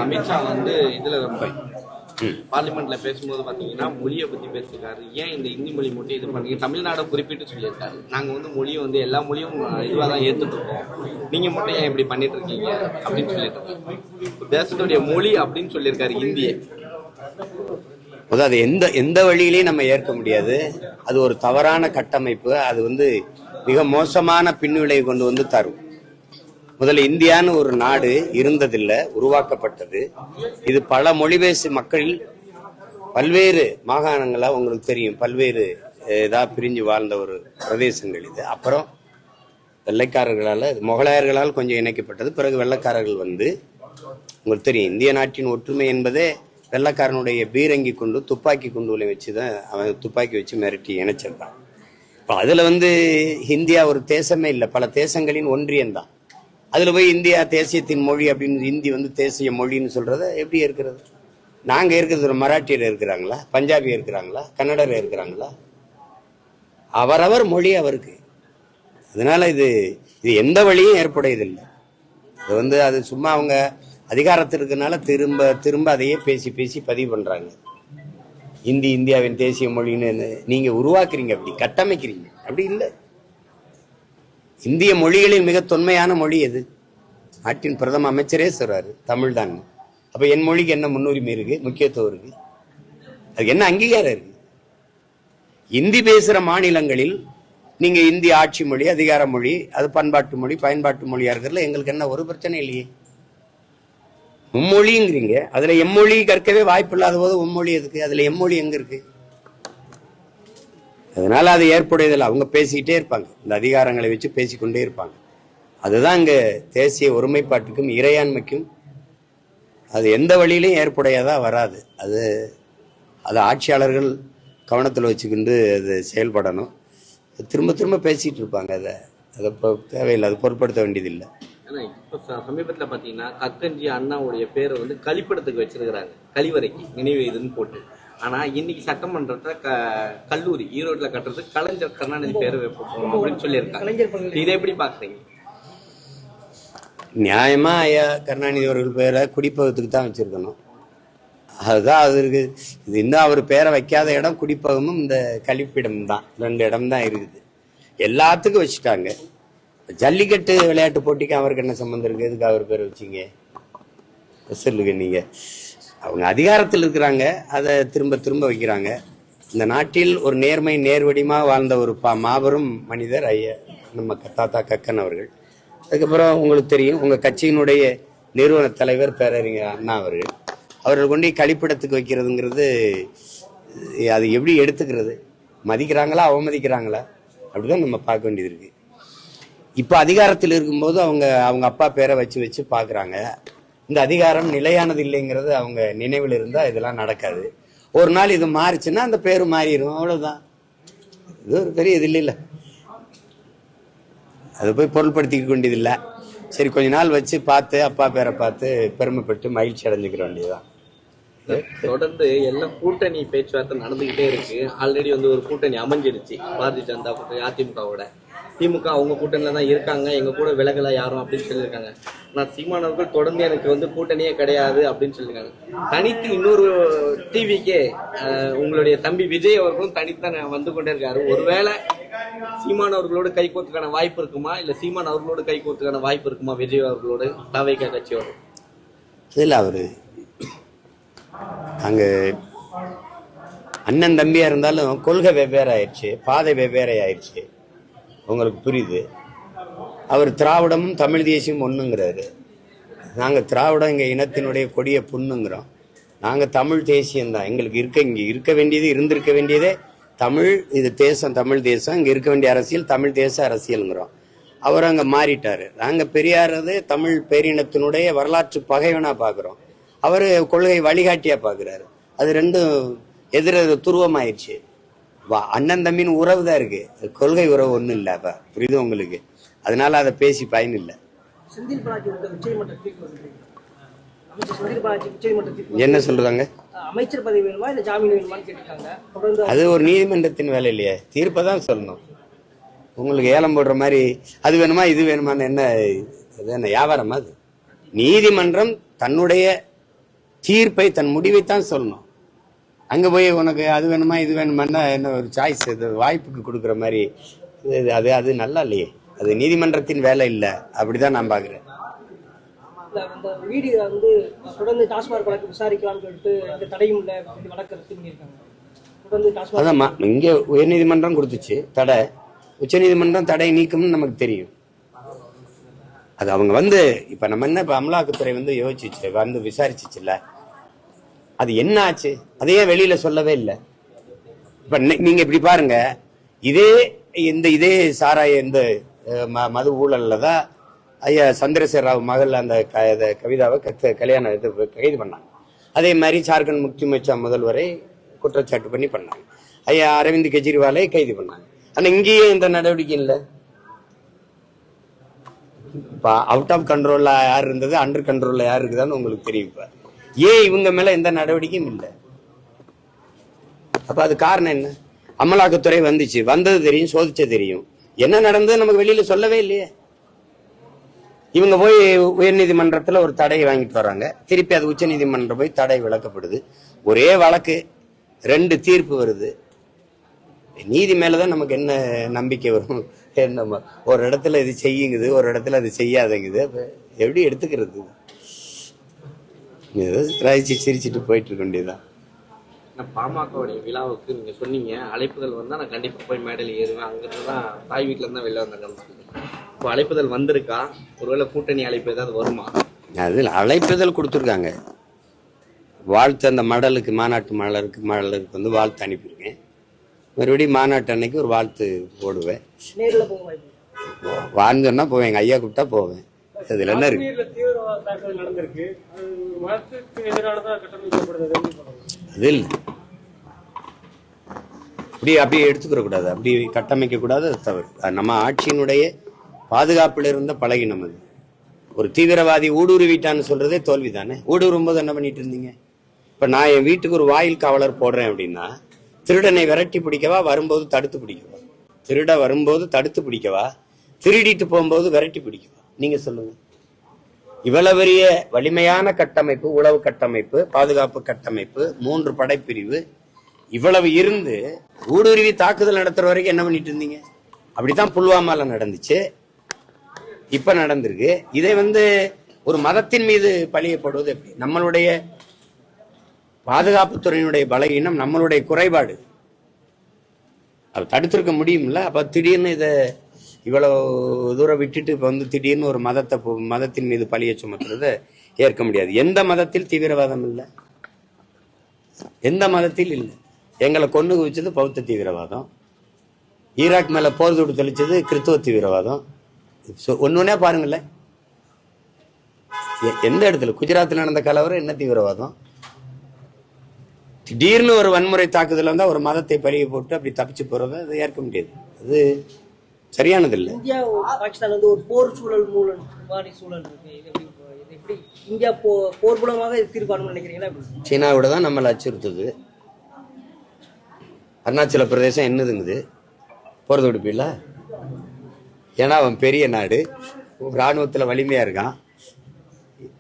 அமித்ஷா வந்து இதுல பார்லிமெண்ட்ல பேசும்போது பாத்தீங்கன்னா மொழியை பத்தி பேசியிருக்காரு. ஏன் இந்த ஹிந்தி மொழி மட்டும் இது பண்ணீங்க? தமிழ்நாடை குறிப்பிட்டு சொல்லியிருக்காரு. நாங்க வந்து மொழியை வந்து எல்லா மொழியும் இதுவாதான் ஏத்துட்டு இருக்கோம், நீங்க மட்டும் ஏன் இப்படி பண்ணிட்டு இருக்கீங்க அப்படின்னு சொல்லிட்டு இருக்காரு. தேசத்துடைய மொழி அப்படின்னு சொல்லியிருக்காரு இந்திய. அது எந்த வழியிலையும் நம்ம ஏற்க முடியாது. அது ஒரு தவறான கட்டமைப்பு. அது வந்து மிக மோசமான பின்விளைவு கொண்டு வந்து தரும். முதல்ல இந்தியான்னு ஒரு நாடு இருந்ததில்லை, உருவாக்கப்பட்டது. இது பல மொழி பேசும் மக்கள் பல்வேறு மாகாணங்களா உங்களுக்கு தெரியும், பல்வேறு இதா பிரிஞ்சு வாழ்ந்த ஒரு பிரதேசங்கள் இது. அப்புறம் வெள்ளைக்காரர்களால், முகலாயர்களால் கொஞ்சம் இணைக்கப்பட்டது. பிறகு வெள்ளைக்காரர்கள் வந்து, உங்களுக்கு தெரியும், இந்திய நாட்டின் ஒற்றுமை என்பதே வெள்ளைக்காரனுடைய பீரங்கி கொண்டு துப்பாக்கி குண்டுகளை வச்சுதான், அவன் துப்பாக்கி வச்சு மிரட்டி இணைச்சிருந்தான். இப்போ அதுல வந்து இந்தியா ஒரு தேசமே இல்லை, பல தேசங்களின் ஒன்றியம்தான். அதுல போய் இந்தியா தேசியத்தின் மொழி அப்படின்னு ஹிந்தி வந்து தேசிய மொழின்னு சொல்றத எப்படி இருக்கிறது? நாங்க இருக்கிறது ஒரு மராட்டியர் இருக்கிறாங்களா, பஞ்சாபி இருக்கிறாங்களா, கன்னடர் இருக்கிறாங்களா? அவரவர் மொழி அவருக்கு. அதனால இது எந்த வழியும் ஏற்புடையதில்லை. இது வந்து அது சும்மா அவங்க அதிகாரத்திற்குனால திரும்ப திரும்ப அதையே பேசி பேசி பதிவு பண்றாங்க. இந்தி இந்தியாவின் தேசிய மொழின்னு நீங்க உருவாக்குறீங்க, அப்படி கட்டமைக்கிறீங்க. அப்படி இல்லை. இந்திய மொழிகளில் மிக தொன்மையான மொழி எது? நாட்டின் பிரதம அமைச்சரே சொல்றாரு தமிழ் தான். அப்ப என் மொழிக்கு என்ன முன்னுரிமை இருக்கு, முக்கியத்துவம் இருக்கு? அதுக்கு என்ன அங்கீகாரம் இருக்கு? இந்தி பேசுற மாநிலங்களில் நீங்க இந்தி ஆட்சி மொழி, அதிகார மொழி, அது பண்பாட்டு மொழி, பயன்பாட்டு மொழியா இருக்கிறதுல எங்களுக்கு என்ன ஒரு பிரச்சனை இல்லையே. மும்மொழிங்கிறீங்க, அதுல எம்மொழி கற்கவே வாய்ப்பு இல்லாத போது மும்மொழி எதுக்கு? அதுல எம்மொழி எங்க இருக்கு? அதனால அது ஏற்புடையதில்லை. அவங்க பேசிக்கிட்டே இருப்பாங்க, இந்த அதிகாரங்களை வச்சு பேசிக்கொண்டே இருப்பாங்க. அதுதான் இங்க தேசிய ஒருமைப்பாட்டுக்கும் இறையாண்மைக்கும் அது எந்த வழியிலையும் ஏற்புடையதா வராது. அது ஆட்சியாளர்கள் கவனத்தில் வச்சுக்கிண்டு அது செயல்படணும். திரும்ப திரும்ப பேசிட்டு இருப்பாங்க. அதை தேவையில்லை, அது பொருட்படுத்த வேண்டியதில்லை. ஆனா இப்ப சமீபத்துல பாத்தீங்கன்னா கக்கஞ்சி அண்ணாவுடைய பேரை வந்து கழிப்பிடத்துக்கு வச்சிருக்கிறாங்க, கழிவறைக்கு நினைவு இதுன்னு போட்டு. ஆனா இன்னைக்கு சட்டமன்றத்தை கல்லூரி ஈரோட்ல கட்டுறதுக்கு கலைஞர் கருணாநிதி பேரை வைப்போம் அப்படின்னு சொல்லியிருக்காங்க. இதை எப்படி பாக்குறீங்க? நியாயமா ஐயா கருணாநிதி அவர்கள் பேரை குடிப்பகத்துக்கு தான் வச்சிருக்கணும். அதுதான் அது இருக்கு. இது இன்னும் அவர் பேரை வைக்காத இடம் குடிப்பகமும் இந்த கழிப்பிடம் தான், 2 இடம் தான் இருக்குது. எல்லாத்துக்கும் வச்சுட்டாங்க. ஜல்லிக்கட்டு விளையாட்டு போட்டிக்கு அவருக்கு என்ன சம்பந்தம் இருக்கு? எதுக்கு அவர் பேரை வச்சிங்க சொல்லுங்க நீங்க? அவங்க அதிகாரத்தில் இருக்கிறாங்க, அதை திரும்ப திரும்ப வைக்கிறாங்க. இந்த நாட்டில் ஒரு நேர்மை நேர்வடிமா வாழ்ந்த ஒரு மாபெரும் மனிதர் ஐயா நம்ம தாத்தா கக்கன் அவர்கள். அதுக்கப்புறம் உங்களுக்கு தெரியும், உங்க கட்சியினுடைய நிறுவன தலைவர் பேரறிஞர் அண்ணா அவர்கள் கொண்டு கழிப்பிடத்துக்கு வைக்கிறதுங்கிறது அது எப்படி எடுத்துக்கிறது? மதிக்கிறாங்களா, அவமதிக்கிறாங்களா? அப்படிதான் நம்ம பார்க்க வேண்டியது இருக்கு. இப்ப அதிகாரத்தில் இருக்கும்போது அவங்க அப்பா பேரை வச்சு பாக்குறாங்க. இந்த அதிகாரம் நிலையானது இல்லைங்கிறது அவங்க நினைவில் இருந்தா இதெல்லாம் நடக்காது. ஒரு நாள் இது மாறிச்சுன்னா அந்த பேரு மாறிடும், அவ்வளவுதான். இது ஒரு பெரிய இது இல்ல, அதை போய் பொருள்படுத்திக்க வேண்டியதில்லை. சரி, கொஞ்ச நாள் வச்சு பார்த்து அப்பா பேரை பார்த்து பெருமைப்பட்டு மகிழ்ச்சி அடைஞ்சுக்கிற வேண்டியதுதான். தொடர்ந்து எல்லாம் கூட்டணி பேச்சுவார்த்தை நடந்துகிட்டே இருக்கு. ஆல்ரெடி வந்து ஒரு கூட்டணி அமைஞ்சிருச்சு, பாரதிய ஜனதா கூட்டணி அதிமுகவோட. திமுக அவங்க கூட்டணியில தான் இருக்காங்க, எங்க கூட விலகல யாரும் அப்படின்னு சொல்லியிருக்காங்க. நான் சீமான் அவர்கள் தொடர்ந்து எனக்கு வந்து கூட்டணியே கிடையாது அப்படின்னு சொல்லியிருக்காங்க. தனித்து இன்னொரு டிவிக்கே உங்களுடைய தம்பி விஜய் அவர்களும் தனித்தான் வந்து கொண்டே இருக்காரு. ஒருவேளை சீமான் அவர்களோடு கைகோர்த்துக்கான வாய்ப்பு இருக்குமா, இல்ல சீமான் அவர்களோடு கைகோர்த்துக்கான வாய்ப்பு இருக்குமா விஜய் அவர்களோடு தவைக்க கட்சியோடு? இல்ல, அவரு அங்க அண்ணன் தம்பியா இருந்தாலும் கொள்கை வெவ்வேறு ஆயிடுச்சு, பாதை வெவ்வேறு ஆயிடுச்சு. உங்களுக்கு புரியுது? அவர் திராவிடமும் தமிழ் தேசியம் ஒண்ணுங்கிறாரு. நாங்க திராவிடம் எங்க இனத்தினுடைய கொடிய புண்ணுங்கிறோம். நாங்க தமிழ் தேசியம்தான். எங்களுக்கு இங்க இருக்க வேண்டியது, இருந்திருக்க வேண்டியதே தமிழ். இது தேசம், தமிழ் தேசம். இங்க இருக்க வேண்டிய அரசியல் தமிழ் தேச அரசியல்ங்கிறோம். அவர் அங்க மாறிட்டாரு. நாங்க பெரியாரது தமிழ் பேரினத்தினுடைய வரலாற்று பகைவனா பாக்குறோம். அவரு கொள்கை வழிகாட்டியா பாக்குறாரு. அது ரெண்டும் எதிர துருவமாயிடுச்சு. அண்ணன் தம்பின்னு உறவு தான் இருக்கு, கொள்கை உறவு ஒண்ணும் இல்ல. அப்ப புரியுது உங்களுக்கு? அதனால அதை பேசி பயன் இல்லை. என்ன சொல்றாங்க? அமைச்சர் பதவி வேணுமா இல்ல ஜாமீன் வேணுமான்னு கேட்டிருக்காங்க. அது ஒரு நீதிமன்றத்தின் வேலை இல்லையே, தீர்ப்பதான் சொல்லணும். உங்களுக்கு ஏலம் போடுற மாதிரி அது வேணுமா இது வேணுமான்னு என்ன வியாபாரமா? அது நீதிமன்றம் தன்னுடைய தீர்ப்பை தன் முடிவைத்தான் சொல்லணும். அங்க போய் உனக்கு அது வேணுமா இது வேணுமான்னா என்ன ஒரு சாய்ஸ், வாய்ப்புக்கு கொடுக்குற மாதிரி அது அது நல்லா இல்லையே. அது நீதிமன்றத்தின் வேலை இல்லை, அப்படிதான் நான் பாக்குறேன். இந்த வீடு வந்து தொடர்ந்து டாஸ்மாக் வழக்கு விசாரிக்கலாம்னு சொல்லிட்டு இந்த தடையும் இல்லை வழக்கு ரத்து பண்ணியிருக்காங்க. தொடர்ந்து டாஸ்மாக் அதாம்மா, இங்க உயர்நீதிமன்றம் கொடுத்துச்சு தடை, உச்சநீதிமன்றம் தடை நீக்கும்னு நமக்கு தெரியும். அது அவங்க வந்து இப்ப நம்ம என்ன இப்ப அமலாக்கத்துறை வந்து யோசிச்சு வந்து விசாரிச்சுச்சுல்ல, அது என்ன ஆச்சு அதையே வெளியில சொல்லவே இல்லை. இப்ப நீங்க இப்படி பாருங்க, இதே சாராய இந்த மது ஊழல்ல தான் ஐயா சந்திரசேகர ராவ் மகள் அந்த கவிதாவை கல்யாணம் கைது பண்ணாங்க. அதே மாதிரி ஜார்க்கண்ட் முக்தி மோர்ச்சா முதல்வரை குற்றச்சாட்டு பண்ணி பண்ணாங்க. ஐயா அரவிந்த் கெஜ்ரிவாலை கைது பண்ணாங்க. ஆனா இங்கேயே இந்த நடவடிக்கை இல்லை. இப்ப அவுட் ஆஃப் கண்ட்ரோல்ல யார் இருந்தது, அண்டர் கண்ட்ரோல்ல யார் இருக்குதான்னு உங்களுக்கு தெரியும். இப்ப ஏன் இவங்க மேல எந்த நடவடிக்கையும் இல்லை? அப்ப அது காரணம் என்ன? அமலாக்கத்துறை வந்துச்சு, வந்தது தெரியும், சோதிச்சது தெரியும், என்ன நடந்தது நமக்கு வெளியில சொல்லவே இல்லையே. இவங்க போய் உயர்நீதிமன்றத்துல ஒரு தடை வாங்கிட்டு வர்றாங்க, திருப்பி அது உச்ச நீதிமன்றம் போய் தடை விளக்கப்படுது. ஒரே வழக்கு 2 தீர்ப்பு வருது. நீதி மேலதான் நமக்கு என்ன நம்பிக்கை வரும்? ஒரு இடத்துல இது செய்யுங்குது, ஒரு இடத்துல அது செய்யாதங்குது. எப்படி எடுத்துக்கிறது? சிரிச்சுட்டு போயிட்டு இருக்க வேண்டியதுதான். பாமகவுடைய விழாவுக்கு நீங்க சொன்னீங்க அழைப்புதல் வந்தா நான் கண்டிப்பா போய் மேடையில் ஏறுவேன், அங்கிருந்துதான் தாய் வீட்டுல இருந்தா வெளில வந்தாங்க. இப்போ அழைப்புதல் வந்திருக்கா? ஒருவேளை கூட்டணி அழைப்பு ஏதாவது வருமா? அதில் அழைப்புதல் கொடுத்துருக்காங்க. வாழ்த்து அந்த மடலுக்கு, மடலுக்கு வந்து வாழ்த்து அனுப்பியிருக்கேன். மறுபடியும் மாநாட்டு அன்னைக்கு ஒரு வாழ்த்து போடுவேன். வாழ்ந்தோன்னா போவேன், எங்க ஐயா கூப்பிட்டா போவேன். அதுல என்ன இருக்கு? அது இல்லை, அப்படி எடுத்துக்கிற கூடாது, அப்படி கட்டமைக்க கூடாது. அது தவறு. நம்ம ஆட்சியினுடைய பாதுகாப்புல இருந்த பழகினம் அது. ஒரு தீவிரவாதி ஊடுருவிட்டான்னு சொல்றதே தோல்வி தானே. ஊடுருவும் போது என்ன பண்ணிட்டு இருந்தீங்க? இப்ப நான் என் வீட்டுக்கு ஒரு வாயில் காவலர் போடுறேன் அப்படின்னா, திருடனை விரட்டி பிடிக்கவா, வரும்போது தடுத்து பிடிக்கவா? திருட வரும்போது தடுத்து பிடிக்கவா, திருடிட்டு போகும்போது விரட்டி பிடிக்கவா? நீங்க சொல்லுங்க. இவ்வளவு பெரிய வலிமையான கட்டமைப்பு, உளவு கட்டமைப்பு, பாதுகாப்பு கட்டமைப்பு, 3 படைப்பிரிவு இவ்வளவு இருந்து ஊடுருவி தாக்குதல் நடத்துற வரைக்கும் என்ன பண்ணிட்டு இருந்தீங்க? அப்படித்தான் புல்வாமால நடந்துச்சு, இப்ப நடந்திருக்கு. இதை வந்து ஒரு மதத்தின் மீது பழியப்படுவது எப்படி? நம்மளுடைய பாதுகாப்புத்துறையினுடைய பலகீனம், நம்மளுடைய குறைபாடு. அது தடுத்திருக்க முடியும்ல. அப்ப திடீர்னு இதை இவ்வளவு தூரம் விட்டுட்டு இப்ப வந்து திடீர்னு ஒரு மதத்தின் மீது பழிய சுமத்துறத ஏற்க முடியாது. எந்த மதத்தில் தீவிரவாதம் இல்லை, எந்த மதத்தில் இல்லை. எங்களை கொண்டு குவிச்சது பௌத்த தீவிரவாதம், ஈராக் மேல போர் தொடு தெளிச்சது கிறிஸ்துவ தீவிரவாதம். ஒன்னே பாருங்களேன், எந்த இடத்துல குஜராத்தில் நடந்த கலவரம் என்ன தீவிரவாதம்? திடீர்னு ஒரு வன்முறை தாக்குதல் வந்தா ஒரு மதத்தை பழிய போட்டு அப்படி தப்பிச்சு போறத அது ஏற்க முடியாது. அது சரியானது இல்லை. இந்தியா பாகிஸ்தான் வந்து ஒரு போர் சூழல் சூழல் இருக்கு. இது எப்படி இந்தியா போர் மூலமாக தீர்ப்பானும் நினைக்கிறீங்களா? சீனாவோட தான் நம்மளை அச்சுறுத்துது. அருணாச்சல பிரதேசம் என்னதுங்குது, போர் தொடுப்பில்ல. ஏன்னா அவன் பெரிய நாடு, ராணுவத்துல வலிமையா இருக்கான்.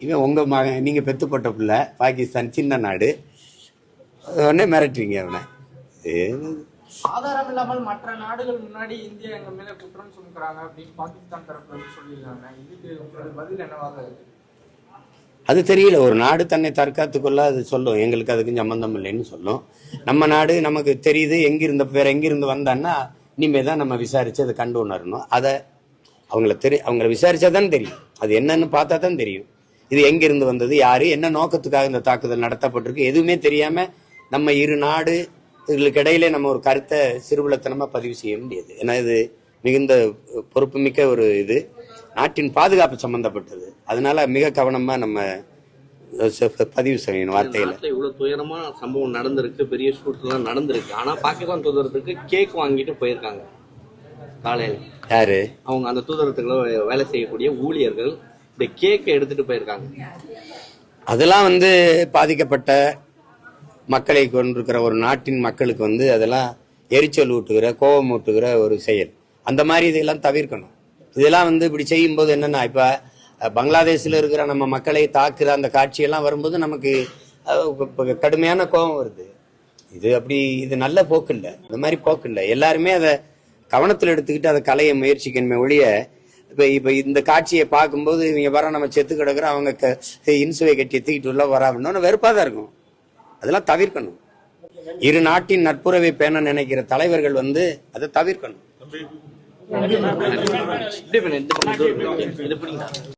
இவன் உங்க மகன், நீங்க பெத்துப்பட்ட பிள்ளை, பாகிஸ்தான் சின்ன நாடு, உடனே மிரட்டுறீங்க அவனை. ஆதாரம் இல்லாமல் மற்ற நாடுகள் முன்னாடி இந்தியா எங்க மேல குற்றம் சுமக்கிறாங்க அப்படின்னு பாகிஸ்தான் தரப்புல சொல்லியிருக்காங்க. இதுக்கு பதில் என்னவாக இருக்கு? அது தெரியல. ஒரு நாடு தன்னை தற்காத்துக்கொள்ள அது சொல்லும், எங்களுக்கு அதுக்கு சம்பந்தம் இல்லைன்னு சொல்லும். நம்ம நாடு நமக்கு தெரியுது, வேற எங்கிருந்து வந்தான்னா இனிமேதான் நம்ம விசாரிச்சு அதை கண்டு உணரணும். அதை அவங்கள விசாரிச்சாதான் தெரியும், அது என்னன்னு பார்த்தா தான் தெரியும். இது எங்கிருந்து வந்தது, யாரு, என்ன நோக்கத்துக்காக இந்த தாக்குதல் நடத்தப்பட்டிருக்கு, எதுவுமே தெரியாம நம்ம இரு நாடு இதுகளுக்கு இடையிலே நம்ம ஒரு கருத்தை சிறுபுலத்தனமா பதிவு செய்ய முடியாது. ஏன்னா இது மிகுந்த பொறுப்புமிக்க ஒரு இது, நாட்டின் பாதுகாப்பு சம்பந்தப்பட்டது. அதனால மிக கவனமா நம்ம பதிவு செய்யணும் வார்த்தையில. இவ்வளவு துயரமான சம்பவம் நடந்திருக்கு, பெரிய ஷூட்லாம் நடந்திருக்கு. ஆனா பாகிஸ்தான் தூதரத்துக்கு கேக் வாங்கிட்டு போயிருக்காங்க காலையில. யாரு? அவங்க அந்த தூதரத்துக்குள்ள வேலை செய்யக்கூடிய ஊழியர்கள் இந்த கேக்கை எடுத்துட்டு போயிருக்காங்க. அதெல்லாம் வந்து பாதிக்கப்பட்ட மக்களை கொண்டிருக்கிற ஒரு நாட்டின் மக்களுக்கு வந்து அதெல்லாம் எரிச்சல் ஊட்டுகிற, கோபம் ஊட்டுகிற ஒரு செயல். அந்த மாதிரி இதெல்லாம் தவிர்க்கணும். இதெல்லாம் வந்து இப்படி செய்யும் போது என்னன்னா, இப்ப பங்களாதேஷ்ல இருக்கிற நம்ம மக்களை தாக்குற அந்த காட்சியெல்லாம் வரும்போது நமக்கு கடுமையான கோபம் வருது. இது நல்ல போக்கு இல்லை, இந்த மாதிரி போக்கு இல்லை. எல்லாருமே அதை கவனத்தில் எடுத்துக்கிட்டு அதை கலைய முயற்சிக்கணுமே ஒழிய, இப்ப இந்த காட்சியை பார்க்கும்போது இவங்க வர நம்ம செத்து கிடக்குறோம், அவங்க இன்சுவை கட்டி தூக்கிட்டு உள்ள வராமன்னு வெறுப்பா தான் இருக்கும். அதெல்லாம் தவிர்க்கணும். இரு நாட்டின் நட்புறவை பேண நினைக்கிற தலைவர்கள் அதை தவிர்க்கணும். இப்படி பண்ணு, இந்த பக்கம் இது பிடிங்க.